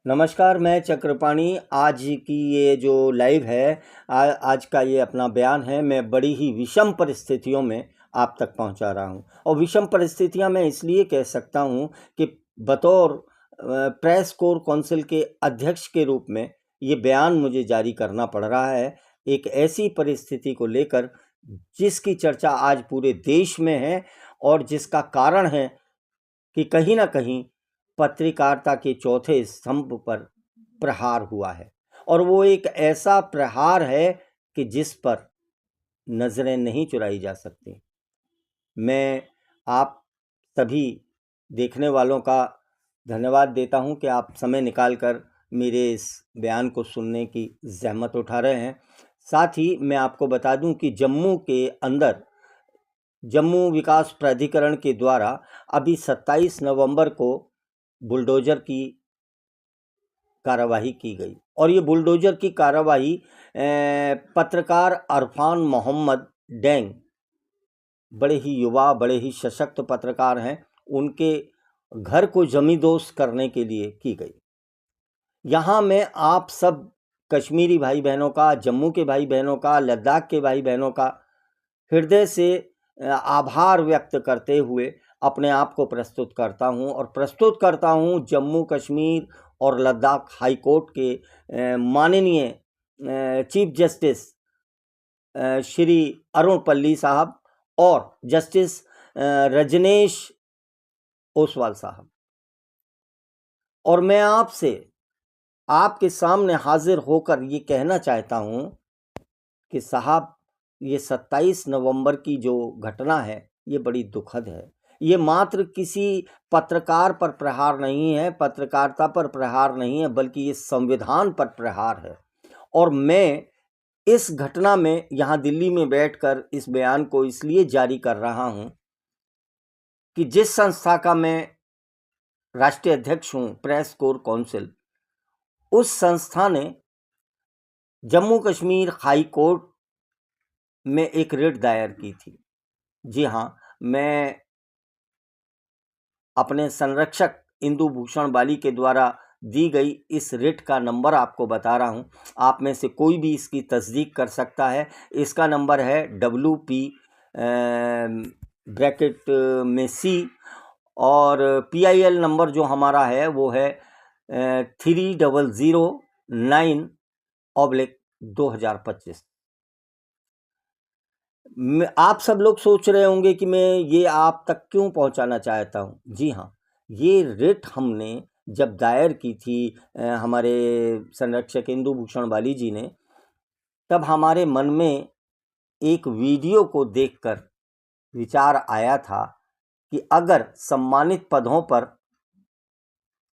नमस्कार, मैं चक्रपाणी। आज की ये जो लाइव है, आज का ये अपना बयान है, मैं बड़ी ही विषम परिस्थितियों में आप तक पहुंचा रहा हूं। और विषम परिस्थितियां मैं इसलिए कह सकता हूं कि बतौर प्रेस कोर काउंसिल के अध्यक्ष के रूप में ये बयान मुझे जारी करना पड़ रहा है, एक ऐसी परिस्थिति को लेकर जिसकी चर्चा आज पूरे देश में है और जिसका कारण है कि कहीं ना कहीं पत्रकारिता के चौथे स्तंभ पर प्रहार हुआ है। और वो एक ऐसा प्रहार है कि जिस पर नजरें नहीं चुराई जा सकती। मैं आप सभी देखने वालों का धन्यवाद देता हूं कि आप समय निकालकर मेरे इस बयान को सुनने की जहमत उठा रहे हैं। साथ ही मैं आपको बता दूं कि जम्मू के अंदर जम्मू विकास प्राधिकरण के द्वारा अभी 27 नवंबर को बुलडोजर की कार्यवाही की गई। और ये बुलडोजर की कार्यवाही पत्रकार अरफान मोहम्मद डेंग, बड़े ही युवा, बड़े ही सशक्त पत्रकार हैं, उनके घर को जमींदोज करने के लिए की गई। यहाँ मैं आप सब कश्मीरी भाई बहनों का, जम्मू के भाई बहनों का, लद्दाख के भाई बहनों का हृदय से आभार व्यक्त करते हुए अपने आप को प्रस्तुत करता हूं। और प्रस्तुत करता हूं जम्मू कश्मीर और लद्दाख हाई कोर्ट के माननीय चीफ जस्टिस श्री अरुण पल्ली साहब और जस्टिस रजनेश ओसवाल साहब। और मैं आपसे आपके सामने हाजिर होकर ये कहना चाहता हूं कि साहब, ये 27 नवंबर की जो घटना है ये बड़ी दुखद है। ये मात्र किसी पत्रकार पर प्रहार नहीं है, पत्रकारिता पर प्रहार नहीं है, बल्कि ये संविधान पर प्रहार है। और मैं इस घटना में यहाँ दिल्ली में बैठकर इस बयान को इसलिए जारी कर रहा हूँ कि जिस संस्था का मैं राष्ट्रीय अध्यक्ष हूँ, प्रेस कोर काउंसिल, उस संस्था ने जम्मू कश्मीर हाई कोर्ट में एक रिट दायर की थी। जी हाँ, मैं अपने संरक्षक इंदु भूषण बाली के द्वारा दी गई इस रिट का नंबर आपको बता रहा हूँ। आप में से कोई भी इसकी तस्दीक कर सकता है। इसका नंबर है WP ब्रैकेट में C, और PIL नंबर जो हमारा है वो है 3009/2025। आप सब लोग सोच रहे होंगे कि मैं ये आप तक क्यों पहुंचाना चाहता हूं। जी हाँ, ये रिट हमने जब दायर की थी हमारे संरक्षक इंदु भूषण बाली जी ने, तब हमारे मन में एक वीडियो को देखकर विचार आया था कि अगर सम्मानित पदों पर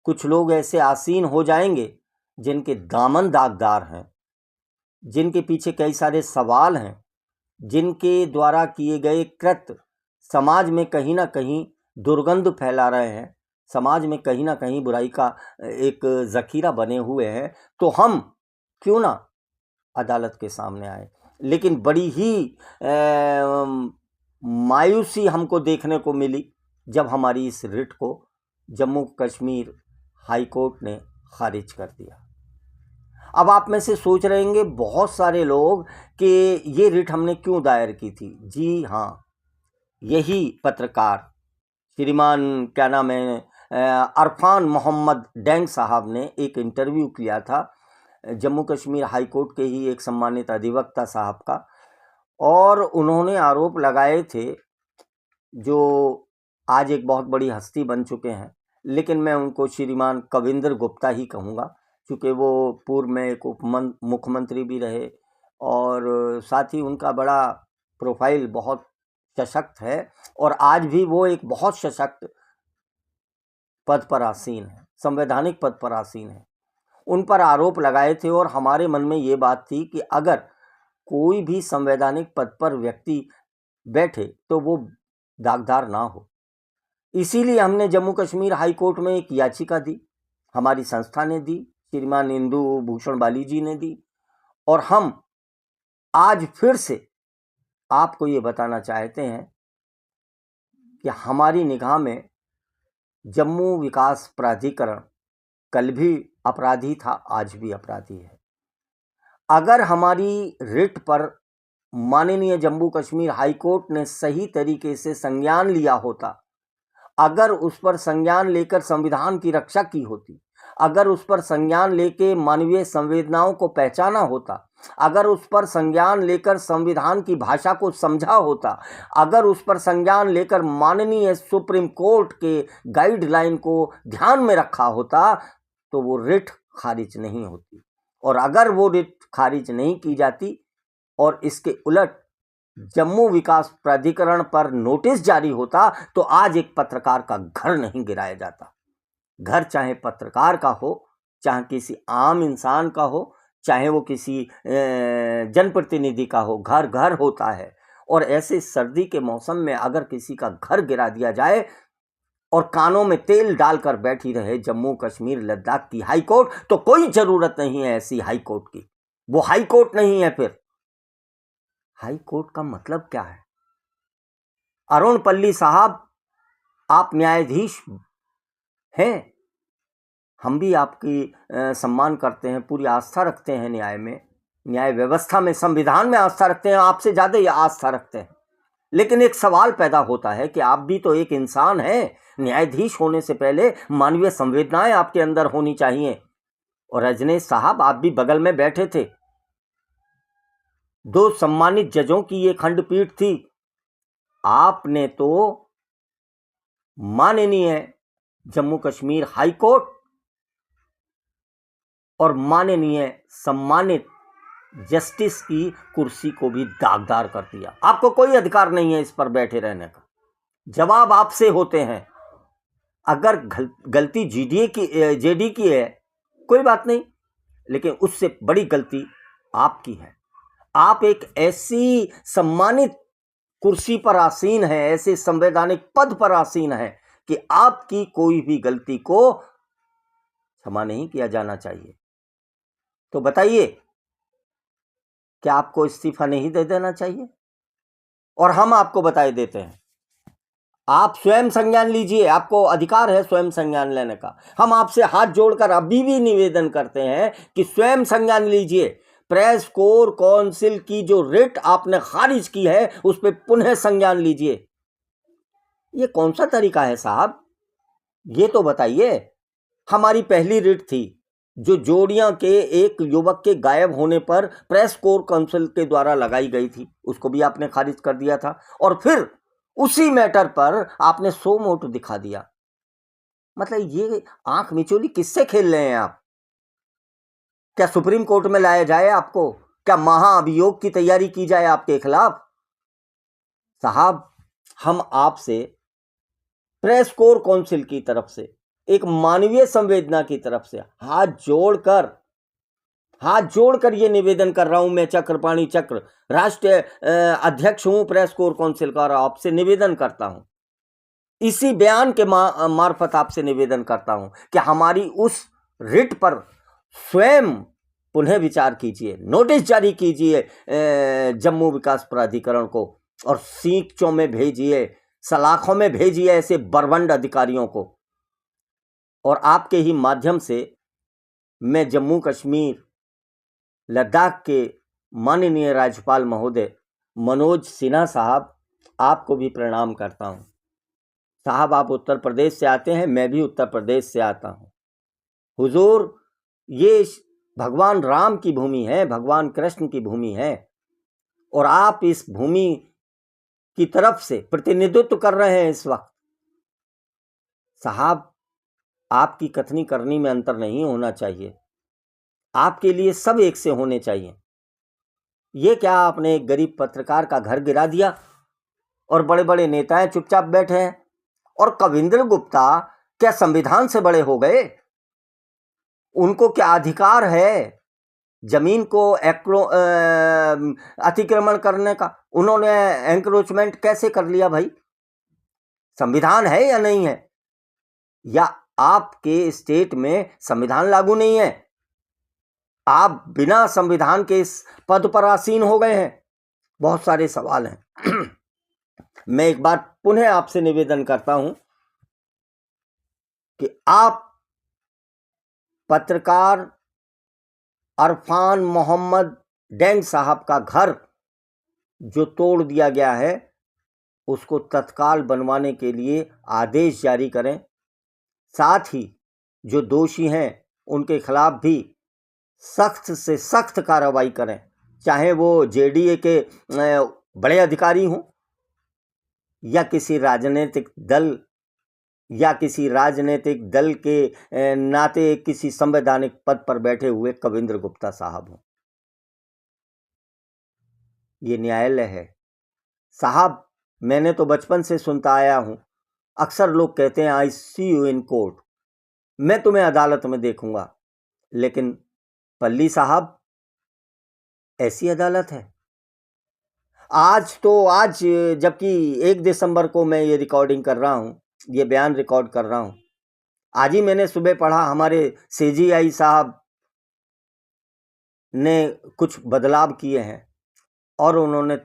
कुछ लोग ऐसे आसीन हो जाएंगे जिनके दामन दागदार हैं, जिनके पीछे कई सारे सवाल हैं, जिनके द्वारा किए गए कृत्य समाज में कहीं ना कहीं दुर्गंध फैला रहे हैं, समाज में कहीं ना कहीं बुराई का एक जखीरा बने हुए हैं, तो हम क्यों ना अदालत के सामने आए। लेकिन बड़ी ही मायूसी हमको देखने को मिली जब हमारी इस रिट को जम्मू कश्मीर हाई कोर्ट ने खारिज कर दिया। अब आप में से सोच रहे होंगे बहुत सारे लोग कि ये रिट हमने क्यों दायर की थी। जी हाँ, यही पत्रकार श्रीमान क्या नाम है अरफान मोहम्मद डेंग साहब ने एक इंटरव्यू किया था जम्मू कश्मीर हाई कोर्ट के ही एक सम्मानित अधिवक्ता साहब का, और उन्होंने आरोप लगाए थे, जो आज एक बहुत बड़ी हस्ती बन चुके हैं, लेकिन मैं उनको श्रीमान कविंदर गुप्ता ही कहूँगा, क्योंकि वो पूर्व में एक मुख्यमंत्री भी रहे और साथ ही उनका बड़ा प्रोफाइल बहुत सशक्त है और आज भी वो एक बहुत सशक्त पद पर आसीन है, संवैधानिक पद पर आसीन है। उन पर आरोप लगाए थे और हमारे मन में ये बात थी कि अगर कोई भी संवैधानिक पद पर व्यक्ति बैठे तो वो दागदार ना हो। इसीलिए हमने जम्मू कश्मीर हाई कोर्ट में एक याचिका दी, हमारी संस्था ने दी, श्रीमान इंदु भूषण बाली जी ने दी, और हम आज फिर से आपको ये बताना चाहते हैं कि हमारी निगाह में जम्मू विकास प्राधिकरण कल भी अपराधी था, आज भी अपराधी है। अगर हमारी रिट पर माननीय जम्मू कश्मीर हाई कोर्ट ने सही तरीके से संज्ञान लिया होता, अगर उस पर संज्ञान लेकर संविधान की रक्षा की होती, अगर उस पर संज्ञान लेके मानवीय संवेदनाओं को पहचाना होता, अगर उस पर संज्ञान लेकर संविधान की भाषा को समझा होता, अगर उस पर संज्ञान लेकर माननीय सुप्रीम कोर्ट के गाइडलाइन को ध्यान में रखा होता, तो वो रिट खारिज नहीं होती। और अगर वो रिट खारिज नहीं की जाती और इसके उलट जम्मू विकास प्राधिकरण पर नोटिस जारी होता, तो आज एक पत्रकार का घर नहीं गिराया जाता। घर चाहे पत्रकार का हो, चाहे किसी आम इंसान का हो, चाहे वो किसी जनप्रतिनिधि का हो, घर घर होता है। और ऐसे सर्दी के मौसम में अगर किसी का घर गिरा दिया जाए और कानों में तेल डालकर बैठी रहे जम्मू कश्मीर लद्दाख की हाई कोर्ट, तो कोई जरूरत नहीं है ऐसी हाई कोर्ट की। वो हाई कोर्ट नहीं है। फिर हाई कोर्ट का मतलब क्या है? अरुण पल्ली साहब, आप न्यायाधीश हैं, हम भी आपकी सम्मान करते हैं, पूरी आस्था रखते हैं न्याय में, न्याय व्यवस्था में, संविधान में आस्था रखते हैं, आपसे ज़्यादा ये आस्था रखते हैं। लेकिन एक सवाल पैदा होता है कि आप भी तो एक इंसान हैं। न्यायाधीश होने से पहले मानवीय संवेदनाएं आपके अंदर होनी चाहिए। और रजनीश साहब, आप भी बगल में बैठे थे, 2 सम्मानित जजों की ये खंडपीठ थी। आपने तो माननीय जम्मू कश्मीर हाई कोर्ट और माननीय सम्मानित जस्टिस की कुर्सी को भी दागदार कर दिया। आपको कोई अधिकार नहीं है इस पर बैठे रहने का। जवाब आपसे होते हैं। अगर गलती जेडी की है, कोई बात नहीं, लेकिन उससे बड़ी गलती आपकी है। आप एक ऐसी सम्मानित कुर्सी पर आसीन है, ऐसे संवैधानिक पद पर आसीन है कि आपकी कोई भी गलती को क्षमा नहीं किया जाना चाहिए। तो बताइए, क्या आपको इस्तीफा नहीं दे देना चाहिए? और हम आपको बताए देते हैं, आप स्वयं संज्ञान लीजिए, आपको अधिकार है स्वयं संज्ञान लेने का। हम आपसे हाथ जोड़कर अभी भी निवेदन करते हैं कि स्वयं संज्ञान लीजिए। प्रेस कोर काउंसिल की जो रिट आपने खारिज की है, उस पर पुनः संज्ञान लीजिए। ये कौन सा तरीका है साहब? ये तो बताइए। हमारी पहली रिट थी जो जोड़ियां के एक युवक के गायब होने पर प्रेस कोर काउंसिल के द्वारा लगाई गई थी, उसको भी आपने खारिज कर दिया था। और फिर उसी मैटर पर आपने सो मोटो दिखा दिया। मतलब ये आंख मिचोली किससे खेल रहे हैं आप? क्या सुप्रीम कोर्ट में लाया जाए आपको? क्या महाअभियोग की तैयारी की जाए आपके खिलाफ? साहब, हम आपसे प्रेस कोर काउंसिल की तरफ से, एक मानवीय संवेदना की तरफ से हाथ जोड़कर ये निवेदन कर रहा हूं। मैं चक्रपाणी चक्र, राष्ट्रीय अध्यक्ष हूं प्रेस कोर काउंसिल का, और आपसे निवेदन करता हूं, इसी बयान के मार्फत आपसे निवेदन करता हूं कि हमारी उस रिट पर स्वयं पुनः विचार कीजिए, नोटिस जारी कीजिए जम्मू विकास प्राधिकरण को, और सींचों में भेजिए, सलाखों में भेजिए ऐसे बर्बंड अधिकारियों को। और आपके ही माध्यम से मैं जम्मू कश्मीर लद्दाख के माननीय राज्यपाल महोदय मनोज सिन्हा साहब, आपको भी प्रणाम करता हूं। साहब, आप उत्तर प्रदेश से आते हैं, मैं भी उत्तर प्रदेश से आता हूं। हुजूर, ये भगवान राम की भूमि है, भगवान कृष्ण की भूमि है, और आप इस भूमि की तरफ से प्रतिनिधित्व कर रहे हैं इस वक्त। साहब, आपकी कथनी करनी में अंतर नहीं होना चाहिए। आपके लिए सब एक से होने चाहिए। ये क्या आपने एक गरीब पत्रकार का घर गिरा दिया और बड़े बड़े नेताएं चुपचाप बैठे हैं? और कविंद्र गुप्ता क्या संविधान से बड़े हो गए? उनको क्या अधिकार है जमीन को अतिक्रमण करने का? उन्होंने एंक्रोचमेंट कैसे कर लिया भाई? संविधान है या नहीं है? या आपके स्टेट में संविधान लागू नहीं है? आप बिना संविधान के इस पद पर आसीन हो गए हैं? बहुत सारे सवाल हैं। मैं एक बार पुनः आपसे निवेदन करता हूं कि आप पत्रकार अरफान मोहम्मद डेंग साहब का घर जो तोड़ दिया गया है उसको तत्काल बनवाने के लिए आदेश जारी करें। साथ ही जो दोषी हैं उनके खिलाफ भी सख्त से सख्त कार्रवाई करें, चाहे वो जेडीए के बड़े अधिकारी हों या किसी राजनीतिक दल के नाते किसी संवैधानिक पद पर बैठे हुए कविंद्र गुप्ता साहब हों। ये न्यायालय है साहब। मैंने तो बचपन से सुनता आया हूं, अक्सर लोग कहते हैं आई सी यू इन कोर्ट, मैं तुम्हें अदालत में देखूंगा। लेकिन पल्ली साहब, ऐसी अदालत है? आज जबकि 1 दिसंबर को मैं ये रिकॉर्डिंग कर रहा हूं, ये बयान रिकॉर्ड कर रहा हूं, आज ही मैंने सुबह पढ़ा हमारे सीजीआई साहब ने कुछ बदलाव किए हैं और उन्होंने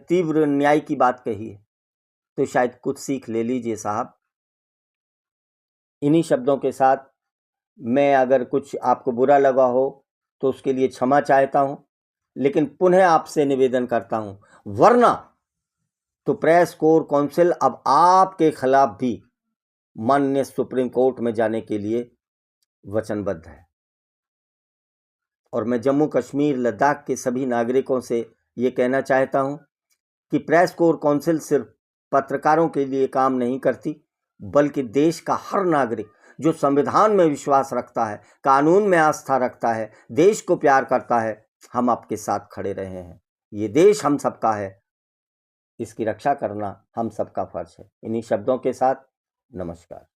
तीव्र न्याय की बात कही है। तो शायद कुछ सीख ले लीजिए साहब। इन्हीं शब्दों के साथ मैं अगर कुछ आपको बुरा लगा हो तो उसके लिए क्षमा चाहता हूं, लेकिन पुनः आपसे निवेदन करता हूं, वरना तो प्रेस कोर काउंसिल अब आपके खिलाफ भी माननीय सुप्रीम कोर्ट में जाने के लिए वचनबद्ध है। और मैं जम्मू कश्मीर लद्दाख के सभी नागरिकों से ये कहना चाहता हूं कि प्रेस कोर काउंसिल सिर्फ पत्रकारों के लिए काम नहीं करती, बल्कि देश का हर नागरिक जो संविधान में विश्वास रखता है, कानून में आस्था रखता है, देश को प्यार करता है, हम आपके साथ खड़े रहे हैं। ये देश हम सबका है, इसकी रक्षा करना हम सबका फर्ज है। इन्हीं शब्दों के साथ नमस्कार।